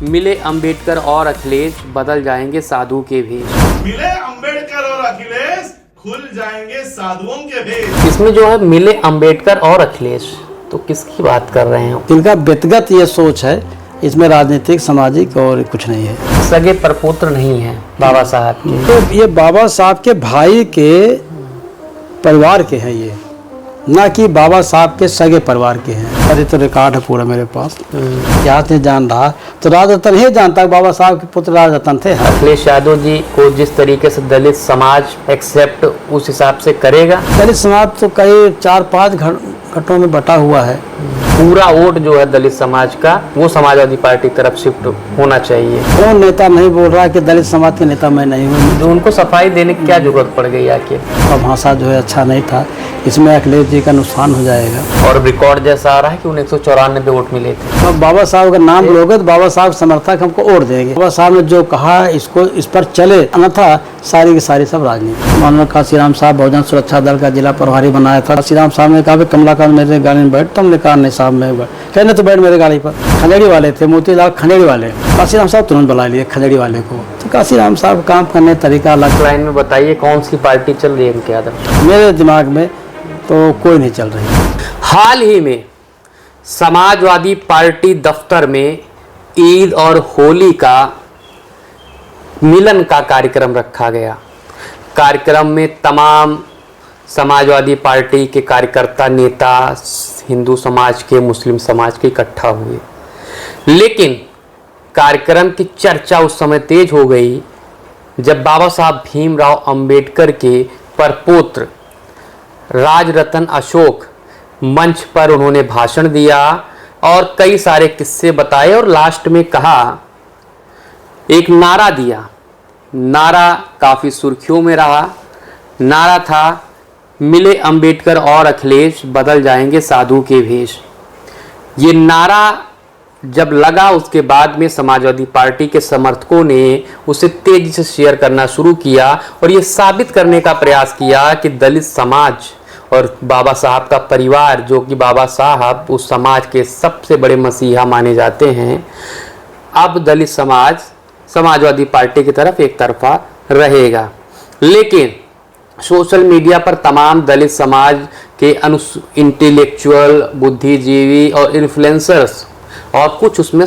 मिले अंबेडकर और अखिलेश बदल जाएंगे साधु के भेष। मिले अंबेडकर और अखिलेश खुल जाएंगे साधुओं के भेष। इसमें जो है मिले अंबेडकर और अखिलेश, तो किसकी बात कर रहे हैं? इनका व्यक्तिगत ये सोच है, इसमें राजनीतिक सामाजिक और कुछ नहीं है। सगे परपुत्र नहीं है बाबा साहब के, तो ये बाबा साहब के भाई के परिवार के हैं, ये ना कि बाबा साहब के सगे परिवार के हैं। अरे तो रिकॉर्ड है पूरा मेरे पास, क्या नहीं जान रहा तो राजरतन ही जानता है बाबा साहब के पुत्र राजरतन थे। अखिलेश यादव जी को जिस तरीके से दलित समाज एक्सेप्ट उस हिसाब से करेगा। दलित समाज तो कई 4-5 घटों में बटा हुआ है। पूरा वोट जो है दलित समाज का वो समाजवादी पार्टी की तरफ शिफ्ट होना चाहिए। कौन नेता नहीं बोल रहा है कि दलित समाज के नेता मैं नहीं हूँ? तो उनको सफाई देने की क्या जरूरत पड़ गई आखिर? और भाषा जो है अच्छा नहीं था, इसमें अखिलेश जी का नुकसान हो जाएगा। और रिकॉर्ड जैसा आ रहा है कि उन्हें 194 वोट मिले थे। तो बाबा साहब का नाम लोगे तो बाबा साहब समर्थक हमको वोट देंगे। बाबा साहब ने जो कहा इसको इस पर चले, अन्यथा सारी की सारी सब राजनीति। मानव काशीराम साहब बहुजन सुरक्षा दल का जिला प्रभारी बनाया था। काशीराम साहब ने कहा कमलाकांत मेरे गाड़ी में बैठ, तुमने कहा नहीं साहब मैं कहने तो बैठ मेरे गाड़ी पर। खंडेड़ी वाले थे, मोतीलाल खंडेड़ी वाले। काशीराम साहब तुरंत बुला लिए खंडेड़ी वाले को। तो काशीराम साहब काम करने तरीका अलग। लाइन में बताइए कौन सी पार्टी चल रही है इनके आदर? मेरे दिमाग में तो कोई नहीं चल रही। हाल ही में समाजवादी पार्टी दफ्तर में ईद और होली का मिलन का कार्यक्रम रखा गया। कार्यक्रम में तमाम समाजवादी पार्टी के कार्यकर्ता, नेता, हिंदू समाज के, मुस्लिम समाज के इकट्ठा हुए। लेकिन कार्यक्रम की चर्चा उस समय तेज हो गई जब बाबा साहब भीमराव अंबेडकर के परपौत्र राजरतन अशोक मंच पर उन्होंने भाषण दिया और कई सारे किस्से बताए और लास्ट में कहा, एक नारा दिया। नारा काफ़ी सुर्खियों में रहा। नारा था, मिले अंबेडकर और अखिलेश बदल जाएंगे साधु के भेष। ये नारा जब लगा उसके बाद में समाजवादी पार्टी के समर्थकों ने उसे तेजी से शेयर करना शुरू किया और ये साबित करने का प्रयास किया कि दलित समाज और बाबा साहब का परिवार, जो कि बाबा साहब उस समाज के सबसे बड़े मसीहा माने जाते हैं, अब दलित समाज समाजवादी पार्टी की तरफ एक तरफा रहेगा। लेकिन सोशल मीडिया पर तमाम दलित समाज के इंटेलेक्चुअल, बुद्धिजीवी और इन्फ्लुएंसर्स और कुछ उसमें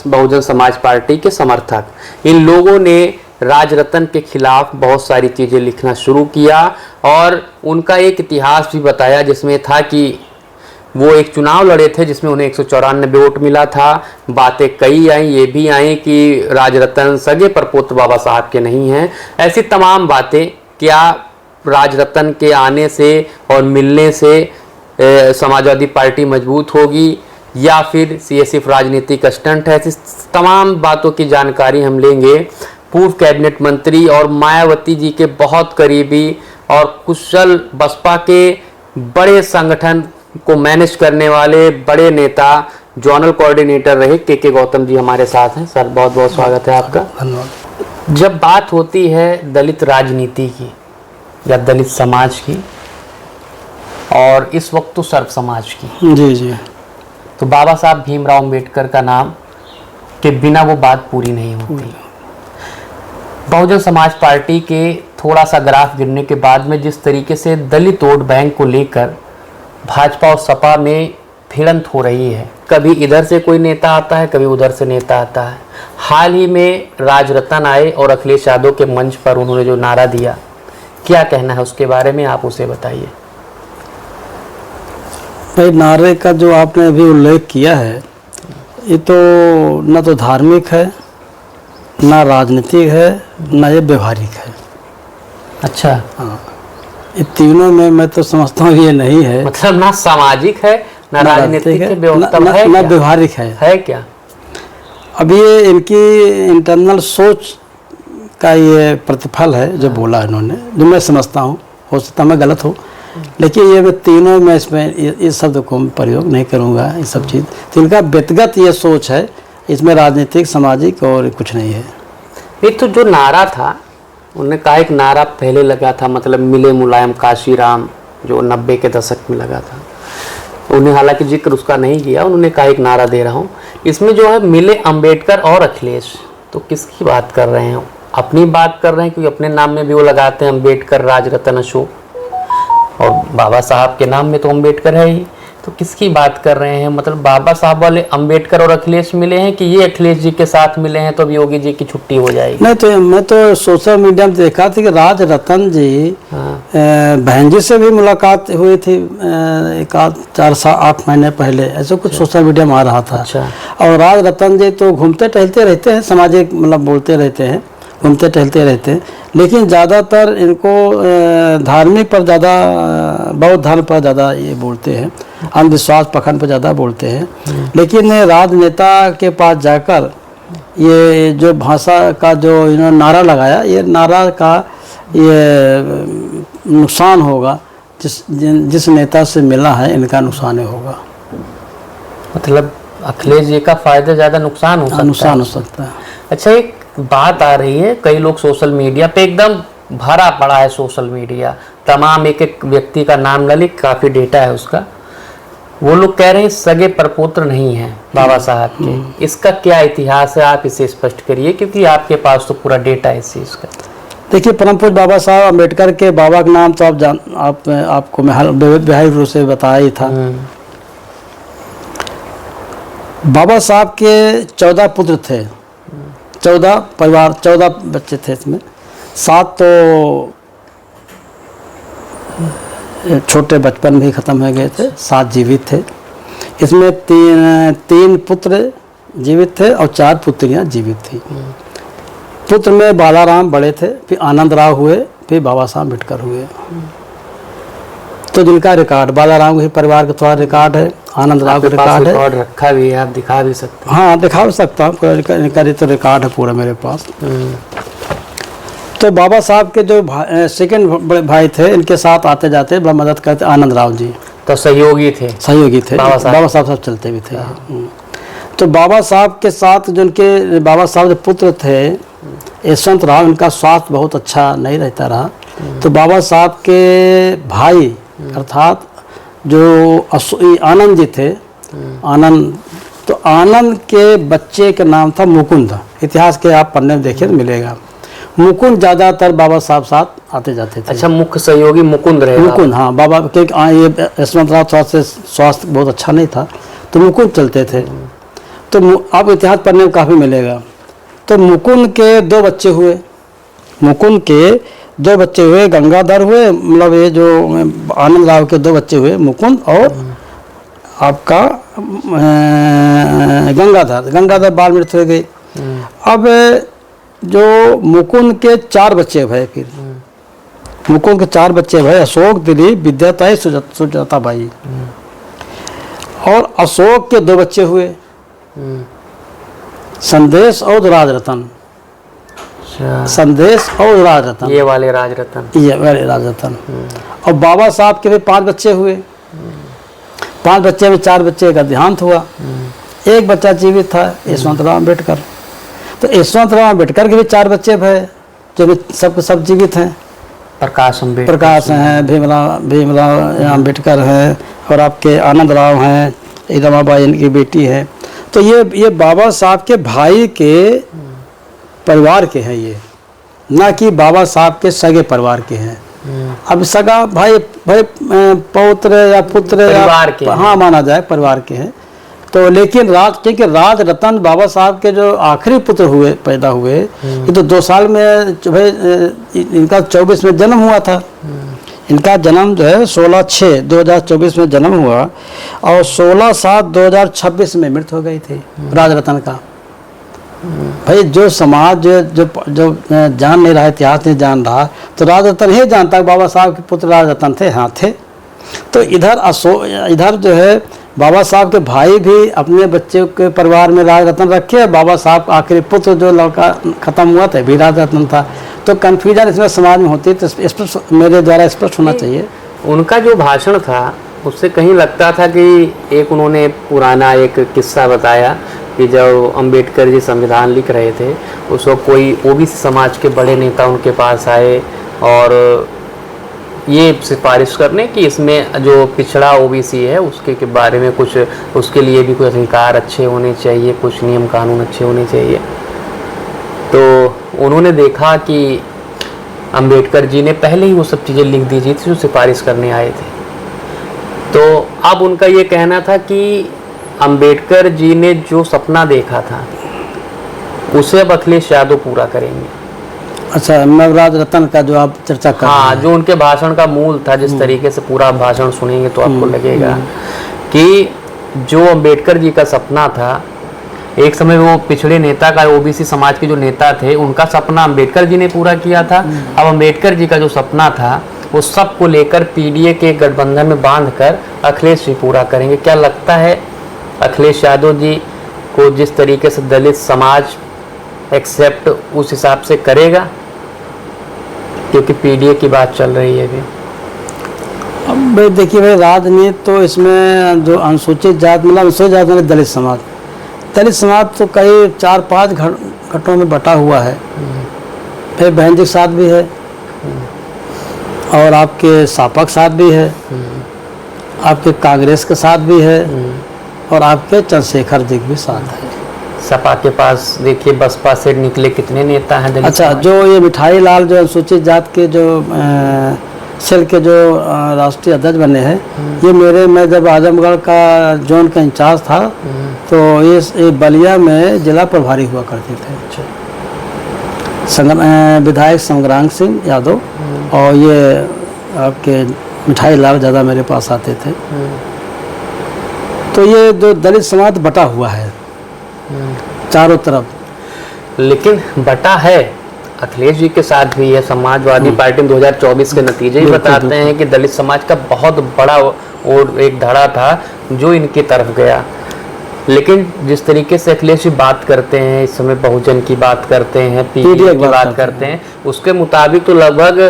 बहुजन समाज पार्टी के समर्थक, इन लोगों ने राजरतन के खिलाफ बहुत सारी चीज़ें लिखना शुरू किया और उनका एक इतिहास भी बताया जिसमें था कि वो एक चुनाव लड़े थे जिसमें उन्हें 194 वोट मिला था। बातें कई आई, ये भी आई कि राजरतन सगे परपुत्र बाबा साहब के नहीं हैं। ऐसी तमाम बातें, क्या राजरतन के आने से और मिलने से समाजवादी पार्टी मजबूत होगी या फिर ये सिर्फ राजनीतिक स्टंट है? ऐसी तमाम बातों की जानकारी हम लेंगे पूर्व कैबिनेट मंत्री और मायावती जी के बहुत करीबी और कुशल बसपा के बड़े संगठन को मैनेज करने वाले बड़े नेता, जोनल कोऑर्डिनेटर रहे के गौतम जी हमारे साथ हैं। सर बहुत बहुत स्वागत है आपका। धन्यवाद। जब बात होती है दलित राजनीति की या दलित समाज की, और इस वक्त तो सर्व समाज की, जी जी, तो बाबा साहब भीमराव अंबेडकर का नाम के बिना वो बात पूरी नहीं होती। बहुजन समाज पार्टी के थोड़ा सा ग्राफ गिरने के बाद में जिस तरीके से दलित वोट बैंक को लेकर भाजपा और सपा में भिड़ंत हो रही है, कभी इधर से कोई नेता आता है, कभी उधर से नेता आता है। हाल ही में राजरतन आए और अखिलेश यादव के मंच पर उन्होंने जो नारा दिया, क्या कहना है उसके बारे में, आप उसे बताइए। भाई, नारे का जो आपने अभी उल्लेख किया है, ये तो न तो धार्मिक है, ना राजनीतिक है, ना ये व्यवहारिक है। अच्छा, हाँ, ये तीनों में मैं तो समझता हूँ ये नहीं है। मतलब ना सामाजिक है, ना राजनीतिक है, ना व्यवहारिक है क्या? अब ये इनकी इंटरनल सोच का ये प्रतिफल है जो बोला इन्होंने, जो मैं समझता हूँ। हो सकता मैं गलत हो, लेकिन ये मैं तीनों में इसमें इस शब्द को प्रयोग नहीं करूँगा, ये सब चीज़। तो इनका व्यक्तिगत ये सोच है, इसमें राजनीतिक सामाजिक और कुछ नहीं है। ये तो जो नारा था, उन्होंने कहा एक नारा पहले लगा था, मतलब मिले मुलायम काशीराम, जो 90 के दशक में लगा था। उन्हें हालांकि जिक्र उसका नहीं किया, उन्होंने कहा एक नारा दे रहा हूँ। इसमें जो है मिले अंबेडकर और अखिलेश, तो किसकी बात कर रहे हैं? अपनी बात कर रहे हैं, क्योंकि अपने नाम में भी वो लगाते हैं अंबेडकर राजरत्न अशोक, और बाबा साहब के नाम में तो अंबेडकर है ही। तो किसकी बात कर रहे हैं? मतलब बाबा साहब वाले अंबेडकर और अखिलेश मिले हैं कि ये अखिलेश जी के साथ मिले हैं तो अब योगी जी की छुट्टी हो जाएगी? नहीं, तो मैं तो सोशल मीडिया में देखा था कि राजरत्न जी बहन जी से भी मुलाकात हुई थी एक 4-8 महीने पहले, ऐसे कुछ सोशल मीडिया में आ रहा था। अच्छा। और राजरत्न जी तो घूमते टहलते रहते हैं, सामाजिक मतलब बोलते रहते हैं, घूमते टहलते रहते हैं, लेकिन ज़्यादातर इनको धार्मिक पर ज़्यादा, बौद्ध धर्म पर ज़्यादा ये बोलते हैं, अंधविश्वास पखंड पर ज़्यादा बोलते हैं। लेकिन राजनेता के पास जाकर ये जो भाषा का जो इन्होंने नारा लगाया, ये नारा का ये नुकसान होगा, जिस नेता से मिला है इनका नुकसान ही होगा। मतलब अखिलेश जी का फायदा ज़्यादा नुकसान हो सकता है? नुकसान हो सकता है। अच्छा, एक बात आ रही है, कई लोग सोशल मीडिया पे एकदम भरा पड़ा है, सोशल मीडिया तमाम एक एक व्यक्ति का नाम न लिख, काफ़ी डेटा है उसका, वो लोग कह रहे हैं सगे प्रपुत्र नहीं है बाबा साहब के। इसका क्या इतिहास है, आप इसे स्पष्ट करिए, क्योंकि आपके पास तो पूरा डेटा है इस चीज़ का। देखिए, परम पूज्य बाबा साहब अम्बेडकर के बाबा का नाम तो आपको मैं व्यावहारिक रूप से बताया ही था। बाबा साहब के 14 पुत्र थे, 14 परिवार, 14 बच्चे थे। इसमें 7 तो छोटे बचपन में ही ख़त्म हो गए थे, 7 जीवित थे। इसमें 3 पुत्र जीवित थे और 4 पुत्रियां जीवित थी। पुत्र में बालाराम बड़े थे, फिर आनंद राव हुए, फिर बाबा साहब अम्बेडकर हुए। तो जिनका रिकॉर्ड, बालाराम के परिवार का थोड़ा रिकॉर्ड है, आनंद राव का रिकॉर्ड है, रखा भी है, आप दिखा भी सकते हैं। हाँ, दिखा भी सकता हूँ, इनका तो रिकॉर्ड है पूरा मेरे पास। तो बाबा साहब के जो सेकंड बड़े भाई थे, इनके साथ आते जाते बड़ा मदद करते आनंद राव जी, तो सहयोगी थे बाबा साहब सब चलते भी थे। तो बाबा साहब के साथ जो उनके बाबा साहब के पुत्र थे यशवंत राव, इनका स्वास्थ्य बहुत अच्छा नहीं रहता रहा। तो बाबा साहब के भाई अर्थात जो आनंद जी थे, आनंद, तो आनंद के बच्चे का नाम था मुकुंद। इतिहास के आप पढ़ने में देखिए तो मिलेगा। मुकुंद ज़्यादातर बाबा साहब साथ आते जाते थे। अच्छा, मुख्य सहयोगी मुकुंद रहे? मुकुंद, हाँ, बाबा के ये यशवंत राव थोड़ा से स्वास्थ्य बहुत अच्छा नहीं था, तो मुकुंद चलते थे। तो आप इतिहास पढ़ने में काफ़ी मिलेगा। तो मुकुंद के 2 बच्चे हुए, मुकुंद के 2 बच्चे हुए, गंगाधर हुए, मतलब ये जो आनंद राव के 2 बच्चे हुए, मुकुंद और आपका गंगाधर बाल मृत्यु हो गई। अब जो मुकुंद के 4 बच्चे भय, फिर मुकुंद के 4 बच्चे भय, अशोक, दिलीप, विद्याताई, सुजाता बाई। और अशोक के 2 बच्चे हुए, संदेश और राजरत्न। संदेश और राजरत्न, ये वाले राजरत्न। और बाबा साहब के भी 5 बच्चे हुए। 5 बच्चे में 4 बच्चे का देहांत हुआ, 1 बच्चा जीवित था, यशवंत राव अम्बेडकर। तो यशवंत राव अम्बेडकर के भी 4 बच्चे भय, जो भी सब जीवित हैं। प्रकाश हैं, भीमराव अम्बेडकर हैं, और आपके आनंद राव हैं, रमाबाई इनकी बेटी है। तो ये बाबा साहब के भाई के परिवार के हैं, ये ना कि बाबा साहब के सगे परिवार के हैं। अब सगा भाई पौत्र या पुत्र परिवार के, हाँ, माना जाए परिवार के हैं। तो लेकिन क्योंकि राजरत्न बाबा साहब के जो आखिरी पुत्र हुए, पैदा हुए, ये तो 2 साल में भाई इनका 24 में जन्म हुआ था। इनका जन्म जो है 16/6/2024 में जन्म हुआ, और 16/7/2026 में मृत्यु हो गई थी राजरत्न का। भाई जो समाज जो जान नहीं रहा, इतिहास नहीं जान रहा, तो राजरत्न ही जानता है बाबा साहब के पुत्र राजरत्न थे। हाँ, थे। तो इधर जो है बाबा साहब के भाई भी अपने बच्चे के परिवार में राजरत्न रखे। बाबा साहब आखिरी पुत्र जो लड़का खत्म हुआ था भी राजरत्न था। तो कन्फ्यूजन इसमें समाज में होती है, तो स्पष्ट मेरे द्वारा स्पष्ट होना चाहिए। उनका जो भाषण था उससे कहीं लगता था कि एक उन्होंने पुराना एक किस्सा बताया कि जब अंबेडकर जी संविधान लिख रहे थे, उस वक्त कोई ओबीसी समाज के बड़े नेता उनके पास आए और ये सिफारिश करने कि इसमें जो पिछड़ा ओबीसी है उसके के बारे में कुछ, उसके लिए भी कुछ अधिकार अच्छे होने चाहिए, कुछ नियम कानून अच्छे होने चाहिए। तो उन्होंने देखा कि अंबेडकर जी ने पहले ही वो सब चीज़ें लिख दी थी जो सिफारिश करने आए थे। तो अब उनका ये कहना था कि अंबेडकर जी ने जो सपना देखा था उसे अब अखिलेश यादव पूरा करेंगे। अच्छा, नवराज रतन का जो आप चर्चा कर रहे हाँ, हैं। जो उनके भाषण का मूल था, जिस तरीके से पूरा भाषण सुनेंगे तो आपको लगेगा कि जो अंबेडकर जी का सपना था, एक समय वो पिछड़े नेता का, ओबीसी समाज के जो नेता थे उनका सपना अंबेडकर जी ने पूरा किया था। अब अंबेडकर जी का जो सपना था वो सबको लेकर पीडीए के गठबंधन में बांधकर अखिलेश जी पूरा करेंगे। क्या लगता है अखिलेश यादव जी को जिस तरीके से दलित समाज एक्सेप्ट उस हिसाब से करेगा? क्योंकि पीडीए की बात चल रही है अभी। अब भाई देखिए भाई, राजनीति तो इसमें जो अनुसूचित जात, मतलब अनुसूचित जात में दलित समाज तो कई 4-5 घटों में बटा हुआ है। फिर बहन जी के साथ भी है और आपके सापा के साथ भी है, आपके कांग्रेस के साथ भी है और आपके चंद्रशेखर जी के भी साथ है। सपा के पास देखिए बसपा से निकले कितने नेता हैं दलित अच्छा, समाज। जो ये मिठाई लाल जो अनुसूचित जात के जो सेल के जो राष्ट्रीय अध्यक्ष बने हैं, मैं जब आजमगढ़ का जोन का इंचार्ज था तो ये बलिया में जिला प्रभारी हुआ करते थे। विधायक संग्राम सिंह यादव और ये आपके मिठाई लाल ज़्यादा मेरे पास आते थे। तो ये जो दलित समाज बटा हुआ है चारों तरफ। लेकिन बटा है अखिलेश जी के साथ भी है। समाजवादी पार्टी में 2024 के नतीजे ही बताते हैं कि दलित समाज का बहुत बड़ा और एक धड़ा था जो इनकी तरफ गया। लेकिन जिस तरीके से अखिलेश जी बात करते हैं, इस समय बहुजन की बात करते हैं, पीडीए की बात करते हैं, उसके मुताबिक तो लगभग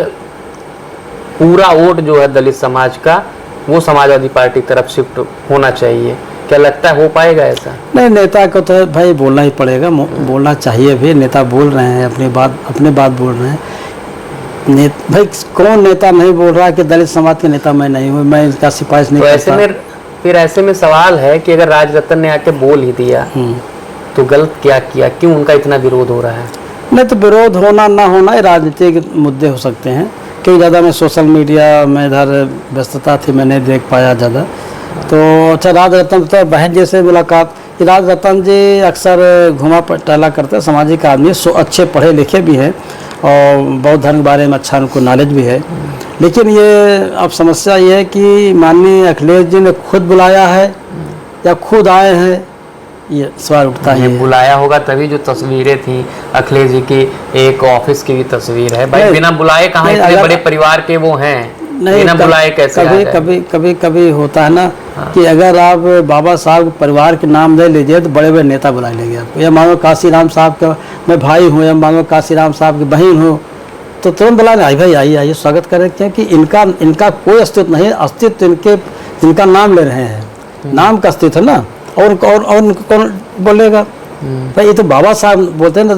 पूरा वोट जो है दलित समाज का वो समाजवादी पार्टी की तरफ शिफ्ट होना चाहिए। क्या लगता है हो पाएगा ऐसा? नहीं, नेता को तो भाई बोलना ही पड़ेगा, बोलना चाहिए भी। नेता बोल रहे हैं, अपने बात बोल रहे हैं। भाई कौन नेता नहीं बोल रहा कि दलित समाज के नेता मैं नहीं हूँ, मैं इसका सिफारिश नहीं करता। ऐसे में सवाल है कि अगर राजरतन ने आके बोल ही दिया तो गलत क्या किया? क्यों उनका इतना विरोध हो रहा है? नहीं तो विरोध होना ना होना ये राजनीतिक मुद्दे हो सकते हैं। क्योंकि ज़्यादा मैं सोशल मीडिया में इधर व्यस्तता थी, मैं नहीं देख पाया ज़्यादा। तो अच्छा, राजरतन तो बहन जी से मुलाकात, राजरतन जी अक्सर घुमा टहला करते हैं, सामाजिक आदमी, अच्छे पढ़े लिखे भी हैं और बौद्ध धर्म के बारे में अच्छा उनको नॉलेज भी है। लेकिन ये अब समस्या ये है कि माननीय अखिलेश जी ने खुद बुलाया है या खुद आए हैं, ये सवाल उठता है। बुलाया होगा तभी जो तस्वीरें थी अखिलेश जी की, एक ऑफिस की भी तस्वीर है भाई। बिना बुलाए कहाँ इतने बड़े परिवार के वो हैं, बिना बुलाए कैसे? कभी होता है ना कि अगर आप बाबा साहब परिवार के नाम ले लीजिए तो बड़े बड़े नेता बुला लेंगे आपको। या मानो काशीराम साहब का मैं भाई हूँ, या मानो काशीराम साहब की बहन हूँ, तो तुरंत बुला आई भाई आइए स्वागत करें। क्योंकि इनका कोई अस्तित्व नहीं है, अस्तित्व इनका नाम ले रहे हैं, नाम का अस्तित्व है ना। और उनको कौन बोलेगा भाई? ये तो बाबा साहब बोलते हैं ना,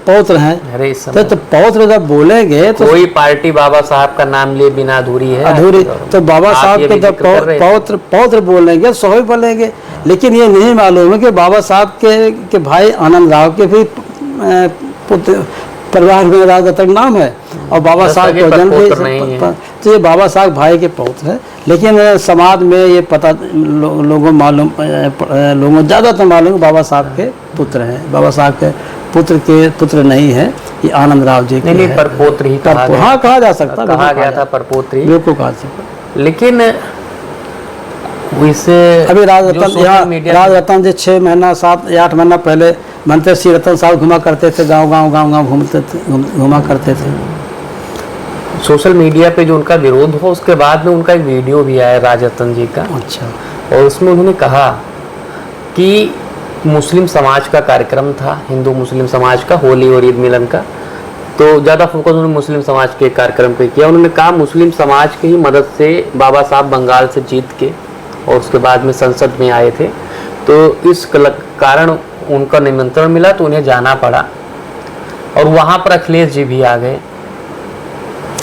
पौत्र हैं। अरे तो पौत्र जब बोलेंगे तो कोई पार्टी बाबा साहब का नाम लिए बिना अधूरी है, अधूरी। तो बाबा साहब के जब पौत्र बोलेंगे सभी बोलेंगे। लेकिन ये नहीं मालूम है कि बाबा साहब के भाई आनंद राव के भी पुत्र परिवार में राजरतन नाम है और बाबा साहब को जन्म भी, तो ये बाबा साहब भाई के पौत्र है। लेकिन समाज में ये पता लोगों ज़्यादातर मालूम बाबा साहब के पुत्र हैं। बाबा साहब के पुत्र नहीं है, ये आनंद राव जी के नहीं, परपोत्र ही कहा गया। हाँ, कहा जा सकता, कहा गया था परपोत्र ही, बिल्कुल कहा सकता। लेकिन इसे अभी राजरतन जी 6 महीना 7 या 8 महीना पहले मंत्री श्री रतन साहब घुमा करते थे, गांव घूमा करते थे। सोशल मीडिया पे जो उनका विरोध हो उसके बाद में उनका एक वीडियो भी आया राजरतन जी का। अच्छा। और उसमें उन्होंने कहा कि मुस्लिम समाज का कार्यक्रम था, हिंदू मुस्लिम समाज का, होली और ईद मिलन का, तो ज़्यादा फोकस उन्होंने मुस्लिम समाज के कार्यक्रम पे किया। उन्होंने कहा मुस्लिम समाज की ही मदद से बाबा साहब बंगाल से जीत के और उसके बाद में संसद में आए थे, तो इस कारण उनका निमंत्रण मिला तो उन्हें जाना पड़ा और वहाँ पर अखिलेश जी भी आ गए।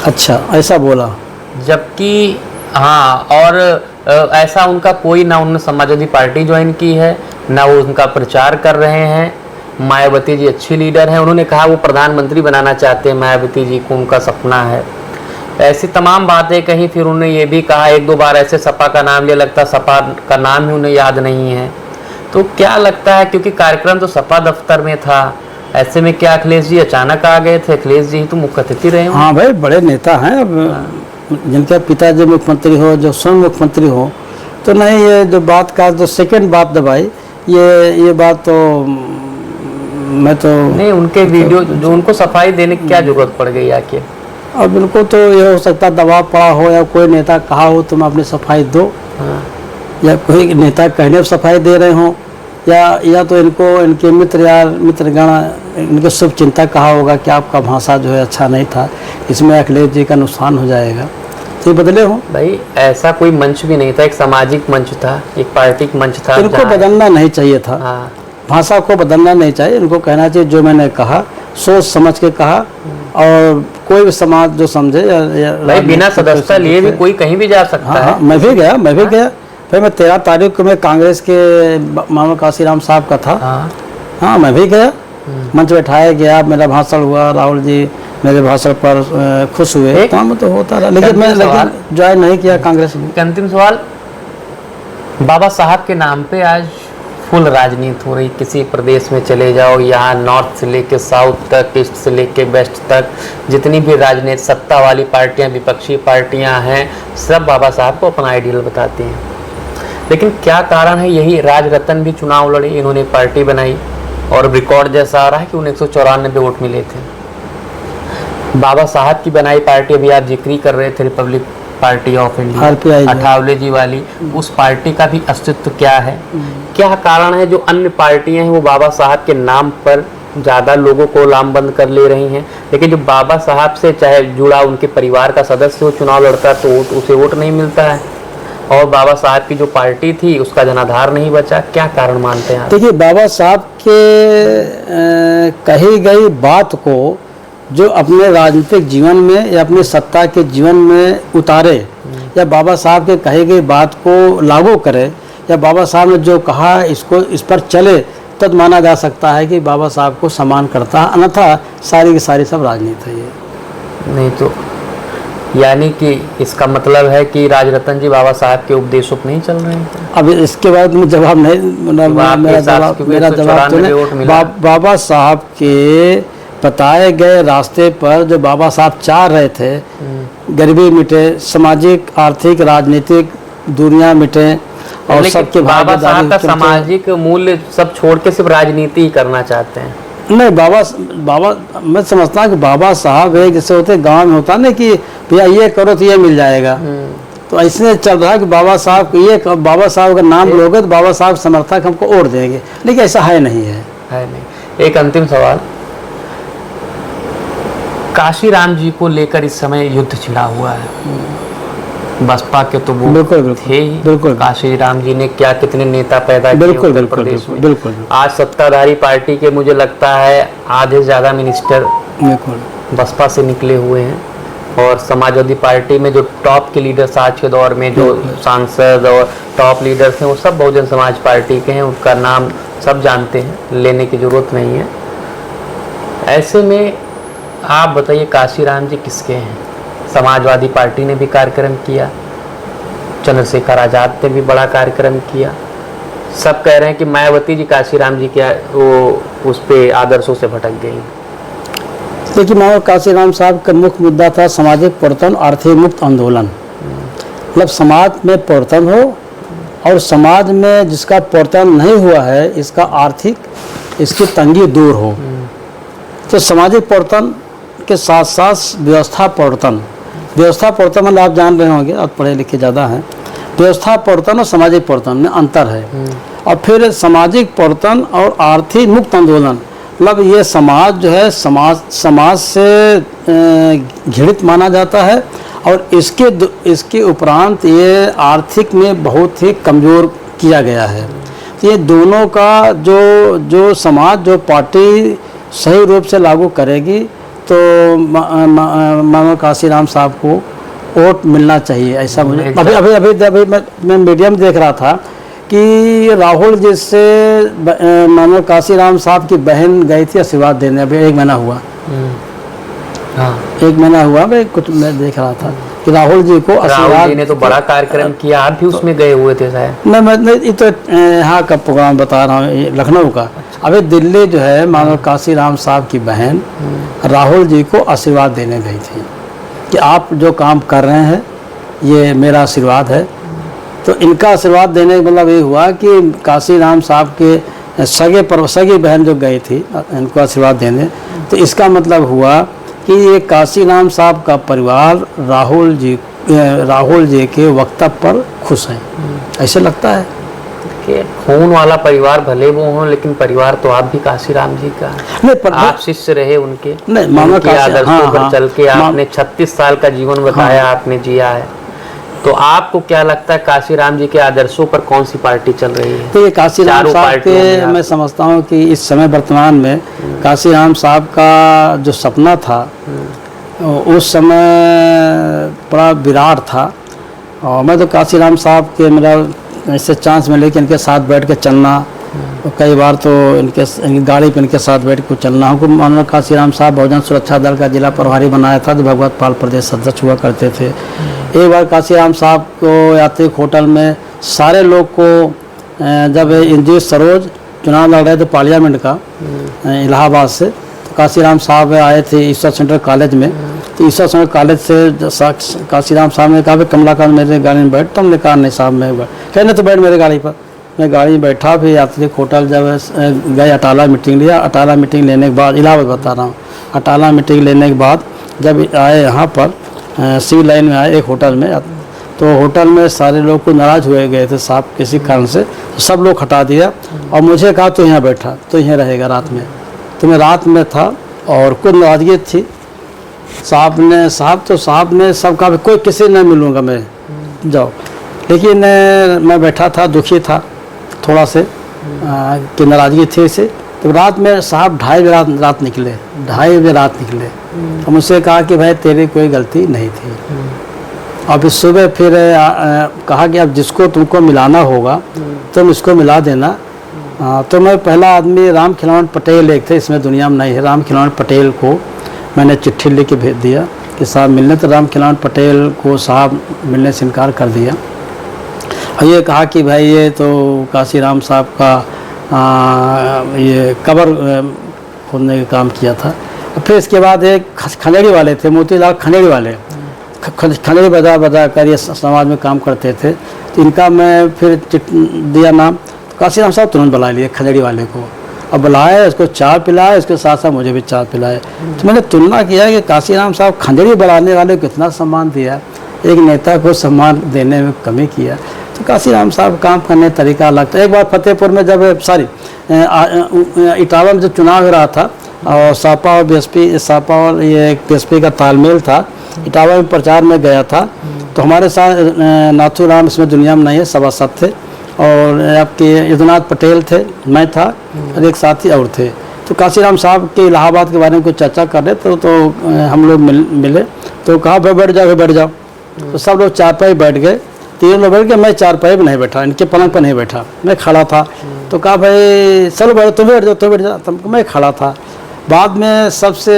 अच्छा, ऐसा बोला? जबकि हाँ, और ऐसा उनका कोई ना, उन्होंने समाजवादी पार्टी ज्वाइन की है, ना वो उनका प्रचार कर रहे हैं। मायावती जी अच्छी लीडर हैं, उन्होंने कहा वो प्रधानमंत्री बनाना चाहते हैं, मायावती जी को उनका सपना है। ऐसी तमाम बातें कहीं। फिर उन्होंने ये भी कहा, एक दो बार ऐसे सपा का नाम लिया, लगता सपा का नाम ही उन्हें याद नहीं है। तो क्या लगता है, क्योंकि कार्यक्रम तो सपा दफ्तर में था, ऐसे में क्या अखिलेश जी अचानक आ गए थे? अखिलेश जी तो मुख्य अतिथि रहे हों। हाँ भाई, बड़े नेता हैं। अब जिनके पिताजी मुख्यमंत्री हो, जो स्वयं मुख्यमंत्री हो, तो नहीं, ये जो बात का जो सेकंड बात दबाई, ये बात तो मैं तो नहीं, उनके वीडियो जो उनको सफाई देने की क्या जरूरत पड़ गई आखिर? अब उनको तो ये हो सकता है दबाव पड़ा हो, या कोई नेता कहा हो तुम अपनी सफाई दो, हाँ। या कोई नेता कहने पर सफाई दे रहे हो, या तो इनको इनके मित्रगण इनके शुभ चिंता कहा होगा कि आपका भाषा जो है अच्छा नहीं था, इसमें अखिलेश जी का नुकसान हो जाएगा, तो ये बदले हो। भाई ऐसा कोई मंच भी नहीं था, एक सामाजिक मंच था, एक पार्टिक मंच था। इनको बदलना नहीं चाहिए था। हाँ। भाषा को बदलना नहीं चाहिए, इनको कहना चाहिए जो मैंने कहा सोच समझ के कहा, और कोई भी समाज जो समझे या भाई बिना सदस्यता लिए भी कोई कहीं भी जा सकता है। हाँ, मैं भी गया। फिर मैं 13 तारीख को मैं कांग्रेस के मानव काशीराम साहब का था। हाँ, मैं भी गया, मंच बैठाया गया, मेरा भाषण हुआ, राहुल जी मेरे भाषण पर खुश हुए, काम तो होता रहा, लेकिन ज्वाइन नहीं किया कांग्रेस में। अंतिम सवाल, बाबा साहब के नाम पे आज फुल राजनीति हो रही। किसी प्रदेश में चले जाओ, यहाँ नॉर्थ से लेके साउथ तक, ईस्ट से लेके वेस्ट तक, जितनी भी राजनीति सत्ता वाली पार्टियां, विपक्षी पार्टियां हैं, सब बाबा साहब को अपना आइडियल बताती हैं। लेकिन क्या कारण है? यही राज रतन भी चुनाव लड़े, इन्होंने पार्टी बनाई, और रिकॉर्ड जैसा आ रहा है कि उन्हें 194 वोट मिले थे। बाबा साहब की बनाई पार्टी, अभी आप जिक्र कर रहे थे, republic party of India, Athawale ji वाली, उस पार्टी का भी अस्तित्व क्या है? क्या कारण है जो अन्य पार्टियां हैं वो बाबा साहब के नाम पर ज़्यादा लोगों को लामबंद कर ले रही हैं, लेकिन जो बाबा साहब से चाहे जुड़ा उनके परिवार का सदस्य वो चुनाव लड़ता है तो उसे वोट नहीं मिलता है, और बाबा साहब की जो पार्टी थी उसका जनाधार नहीं बचा? क्या कारण मानते हैं? देखिए, बाबा साहब के कही गई बात को जो अपने राजनीतिक जीवन में या अपने सत्ता के जीवन में उतारे, या बाबा साहब के कही गई बात को लागू करे, या बाबा साहब ने जो कहा इस पर चले, तब माना जा सकता है कि बाबा साहब को सम्मान करता है, अन्यथा सारी की सारी सब राजनीति है ये। नहीं तो यानी कि इसका मतलब है कि राजरतन जी बाबा साहब के उपदेशों पर नहीं चल रहे हैं? अब इसके बाद में जवाब नहीं, मेरा जवाब तो नहीं। बाबा साहब के बताए गए रास्ते पर जो बाबा साहब चाह रहे थे, गरीबी मिटे, सामाजिक आर्थिक राजनीतिक दूरियां मिटे, और सबके बाबा साहब का सामाजिक मूल्य सब छोड़ के सिर्फ राजनीति ही करना चाहते हैं। नहीं, बाबा मैं समझता हूँ कि बाबा साहब एक जैसे होते गांव में होता ना कि भैया ये करो तो ये मिल जाएगा, तो ऐसे चल रहा है कि बाबा साहब का नाम लोगे तो बाबा साहब समर्थक हमको वोट देंगे, लेकिन ऐसा है नहीं। एक अंतिम सवाल, काशीराम जी को लेकर इस समय युद्ध छिड़ा हुआ है, बसपा के तो वो बिल्कुल थे ही। बिल्कुल, काशीराम जी ने क्या कितने नेता पैदा किए उत्तर प्रदेश में। बिल्कुल। आज सत्ताधारी पार्टी के मुझे लगता है आधे से ज्यादा मिनिस्टर बसपा से निकले हुए हैं, और समाजवादी पार्टी में जो टॉप के लीडर्स आज के दौर में जो सांसद और टॉप लीडर्स हैं वो सब बहुजन समाज पार्टी के हैं, उनका नाम सब जानते हैं, लेने की जरूरत नहीं है। ऐसे में आप बताइए काशीराम जी किसके हैं? समाजवादी पार्टी ने भी कार्यक्रम किया, चंद्रशेखर आजाद ने भी बड़ा कार्यक्रम किया, सब कह रहे हैं कि मायावती जी काशीराम जी क्या वो उस पे आदर्शों से भटक गई। देखिए, मानव काशीराम साहब का मुख्य मुद्दा था सामाजिक परिवर्तन, आर्थिक मुक्त आंदोलन। मतलब समाज में परिवर्तन हो, और समाज में जिसका परिवर्तन नहीं हुआ है इसका आर्थिक इसकी तंगी दूर हो। तो सामाजिक परिवर्तन के साथ साथ व्यवस्था परिवर्तन मतलब आप जान रहे होंगे, आप पढ़े लिखे ज़्यादा हैं, व्यवस्था परिवर्तन और सामाजिक परिवर्तन में अंतर है। और फिर सामाजिक परिवर्तन और आर्थिक मुक्त आंदोलन, मतलब ये समाज जो है समाज से घृणित माना जाता है, और इसके उपरांत ये आर्थिक में बहुत ही कमज़ोर किया गया है। तो ये दोनों का जो समाज जो पार्टी सही रूप से लागू करेगी तो मानव काशीराम साहब को वोट मिलना चाहिए, ऐसा मुझे अभी अभी अभी अभी मैं मीडिया में देख रहा था कि राहुल जी से मानो काशीराम साहब की बहन गई थी आशीर्वाद देने, अभी 1 महीना हुआ। हाँ, 1 महीना हुआ, मैं देख रहा था कि राहुल जी को राहुल आशीर्वाद। जी ने तो बड़ा कार्यक्रम किया, आप भी उसमें गए हुए थे शायद। मैं ये तो यहाँ का प्रोग्राम बता रहा हूँ, लखनऊ का। अभी दिल्ली जो है मानो काशीराम साहब की बहन राहुल जी को आशीर्वाद देने गई थी कि आप जो काम कर रहे हैं ये मेरा आशीर्वाद है। तो इनका आशीर्वाद देने का मतलब ये हुआ कि काशीराम साहब के सगी बहन जो गई थी इनको आशीर्वाद देने, तो इसका मतलब हुआ कि ये काशीराम साहब का परिवार राहुल जी के वक्तव्य पर खुश है, ऐसे लगता है कि खून वाला परिवार भले वो हों, लेकिन परिवार तो आप भी काशीराम जी का। नहीं, आप शिष्य रहे उनके, नहीं, मामा उनके आदर्शों पर चल के आपने 36 साल का जीवन बताया, आपने जिया है। तो आपको क्या लगता है काशीराम जी के आदर्शों पर कौन सी पार्टी चल रही है? तो ये काशीराम साहब के मैं समझता हूँ कि इस समय वर्तमान में काशीराम साहब का जो सपना था उस समय बड़ा विराट था। और मैं तो काशीराम साहब के मेरा ऐसे चांस मिले कि इनके साथ बैठ के चलना, कई बार तो इनकी गाड़ी पे इनके साथ बैठ के चलना। हमको मानो काशीराम साहब बहुजन सुरक्षा दल का जिला प्रभारी बनाया था, तो भगवत पाल प्रदेश अध्यक्ष हुआ करते थे। एक बार काशीराम साहब को यात्रिक होटल में सारे लोग को जब इंजीत सरोज चुनाव लड़ रहे थे पार्लियामेंट का इलाहाबाद से, तो काशीराम साहब आए थे ईश्वर सेंटर कॉलेज में। तो ईश्वर सेंटर कॉलेज से काशीराम साहब ने कहा कमलाकांत मेरे गाड़ी में बैठ, तो हमने कहा नहीं साहब मैं कहने तो बैठ मेरे गाड़ी पर। मैं गाड़ी में बैठा, फिर यात्रिक होटल जब गए अटाला मीटिंग लिया। अटाला मीटिंग लेने के बाद, इलाहाबाद बता रहा हूँ, अटाला मीटिंग लेने के बाद जब आए यहाँ पर सिविल लाइन में आए एक होटल में, तो होटल में सारे लोग को नाराज़ हुए गए थे साहब किसी कारण से, तो सब लोग हटा दिया और मुझे कहा तो यहाँ बैठा, तो यहाँ रहेगा रात में। तो मैं रात में था और कुछ नाराज़गी थी। साहब ने सब कहा कोई किसी नहीं मिलूँगा मैं, जाओ। लेकिन मैं बैठा था, दुखी था थोड़ा से कि नाराज़गी थी इसे। तो रात में साहब 2:30 रात निकले, 2:30 बजे रात निकले और मुझसे कहा कि भाई तेरी कोई गलती नहीं थी। अब इस सुबह फिर कहा कि अब जिसको तुमको मिलाना होगा तुम इसको मिला देना। तो मैं पहला आदमी राम खिलौना पटेल एक थे, इसमें दुनिया में नहीं है, राम खिलौना पटेल को मैंने चिट्ठी लिख के भेज दिया कि साहब मिलने। तो राम खिलौना पटेल को साहब मिलने से इनकार कर दिया और ये कहा कि भाई ये तो काशीराम साहब का ये कबर खोदने का काम किया था। फिर इसके बाद एक खंडेरी वाले थे, मोतीलाल खंडेरी वाले, खंडेरी बजा कर ये समाज में काम करते थे। तो इनका मैं फिर दिया नाम, तो काशीराम साहब तुरंत बुला लिए खंडेरी वाले को और बुलाए, उसको चाय पिलाए, उसके साथ साथ मुझे भी चाय पिलाए। तो मैंने तुलना किया कि काशीराम साहब खंडेरी बढ़ाने वाले को कितना सम्मान दिया, एक नेता को सम्मान देने में कमी किया। तो काशीराम साहब काम करने का तरीका अलग था। एक बार फतेहपुर में जब इटावा में जब चुनाव हो रहा था और सपा और ये बीएसपी का तालमेल था, इटावा में प्रचार में गया था, तो हमारे साथ नाथूराम इसमें दुनिया में नहीं है सभासद थे और आपके यदुनाथ पटेल थे, मैं था और एक साथी और थे। तो काशीराम साहब के इलाहाबाद के बारे में कुछ चर्चा कर रहे तो हम लोग मिले, तो कहा भाई बैठ जाओ। तो सब लोग चारपाई बैठ गए, 3 लोग बैठ गए, मैं चारपाई पर नहीं बैठा, इनके पलंग पर नहीं बैठा, मैं खड़ा था। तो कहा भाई चलो बैठो, तुम बैठ जाओ, तो मैं खड़ा था। बाद में सबसे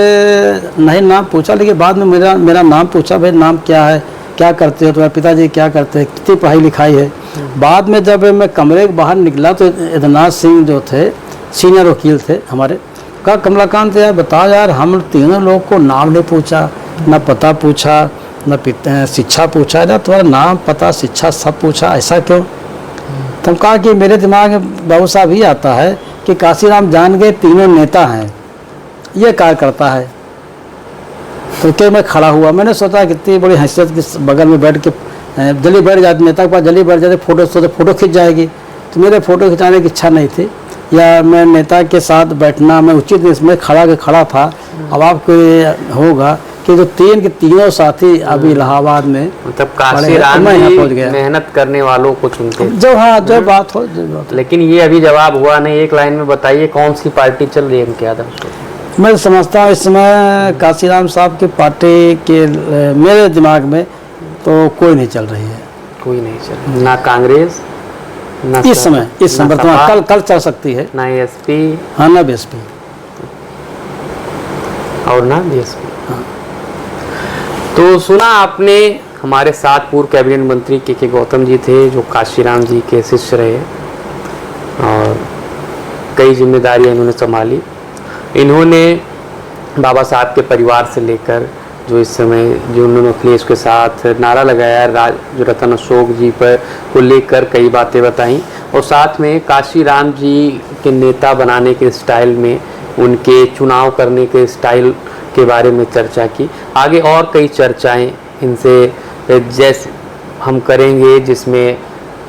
नहीं नाम पूछा, लेकिन बाद में मेरा नाम पूछा, भाई नाम क्या है, क्या करते हो, तुम्हारे पिताजी क्या करते हैं, कितनी पढ़ाई लिखाई है। बाद में जब मैं कमरे के बाहर निकला तो यदुनाथ सिंह जो थे सीनियर वकील थे हमारे, कहा कमलाकांत यार बताओ यार, हम तीनों लोग को नाम नहीं पूछा, न पता पूछा, न शिक्षा पूछा, ना तुम्हारा नाम पता शिक्षा सब पूछा, ऐसा क्यों? तो कहा कि मेरे दिमाग में बाबू साहब ही आता है कि काशीराम जान गए तीनों नेता हैं, ये कार्य करता है। तो क्या मैं खड़ा हुआ, मैंने सोचा कितनी बड़ी हैसियत के बगल में बैठ के जल्दी बैठ जाते, नेता के पास जल्दी बैठ जाते, फोटो खिंच जाएगी। तो मेरे फ़ोटो खिंचाने की इच्छा नहीं थी, या मैं नेता के साथ बैठना मैं उचित नहीं, इसमें खड़ा था। अब आपको होगा कि जो तीनों साथी अभी इलाहाबाद में, मतलब काशीराम जी मेहनत करने वालों को चुनते जो बात हो। लेकिन ये अभी जवाब हुआ नहीं, एक लाइन में बताइए कौन सी पार्टी चल रही है इनके आदर्श? मैं समझता हूँ इस समय काशीराम साहब की पार्टी के मेरे दिमाग में तो कोई नहीं चल रही है कोई नहीं चल, ना कांग्रेस ना इस समय ना वर्तमान सपा, कल चल सकती है, ना एसपी हाँ ना बीएसपी और ना बीएसपी। तो सुना आपने, हमारे साथ पूर्व कैबिनेट मंत्री के गौतम जी थे जो काशीराम जी के शिष्य रहे और कई जिम्मेदारियां इन्होंने संभाली। इन्होंने बाबा साहब के परिवार से लेकर जो इस समय जो उन्होंने अखिलेश के साथ नारा लगाया जो रतन अशोक जी पर को लेकर कई बातें बताई और साथ में काशीराम जी के नेता बनाने के स्टाइल में उनके चुनाव करने के स्टाइल के बारे में चर्चा की। आगे और कई चर्चाएं इनसे जैसे हम करेंगे जिसमें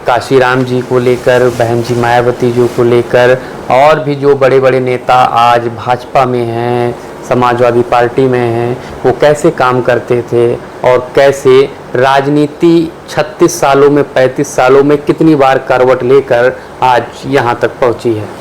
काशीराम जी को लेकर, बहन जी मायावती जी को लेकर और भी जो बड़े बड़े नेता आज भाजपा में हैं, समाजवादी पार्टी में हैं, वो कैसे काम करते थे और कैसे राजनीति 36 सालों में 35 सालों में कितनी बार करवट लेकर आज यहाँ तक पहुँची है।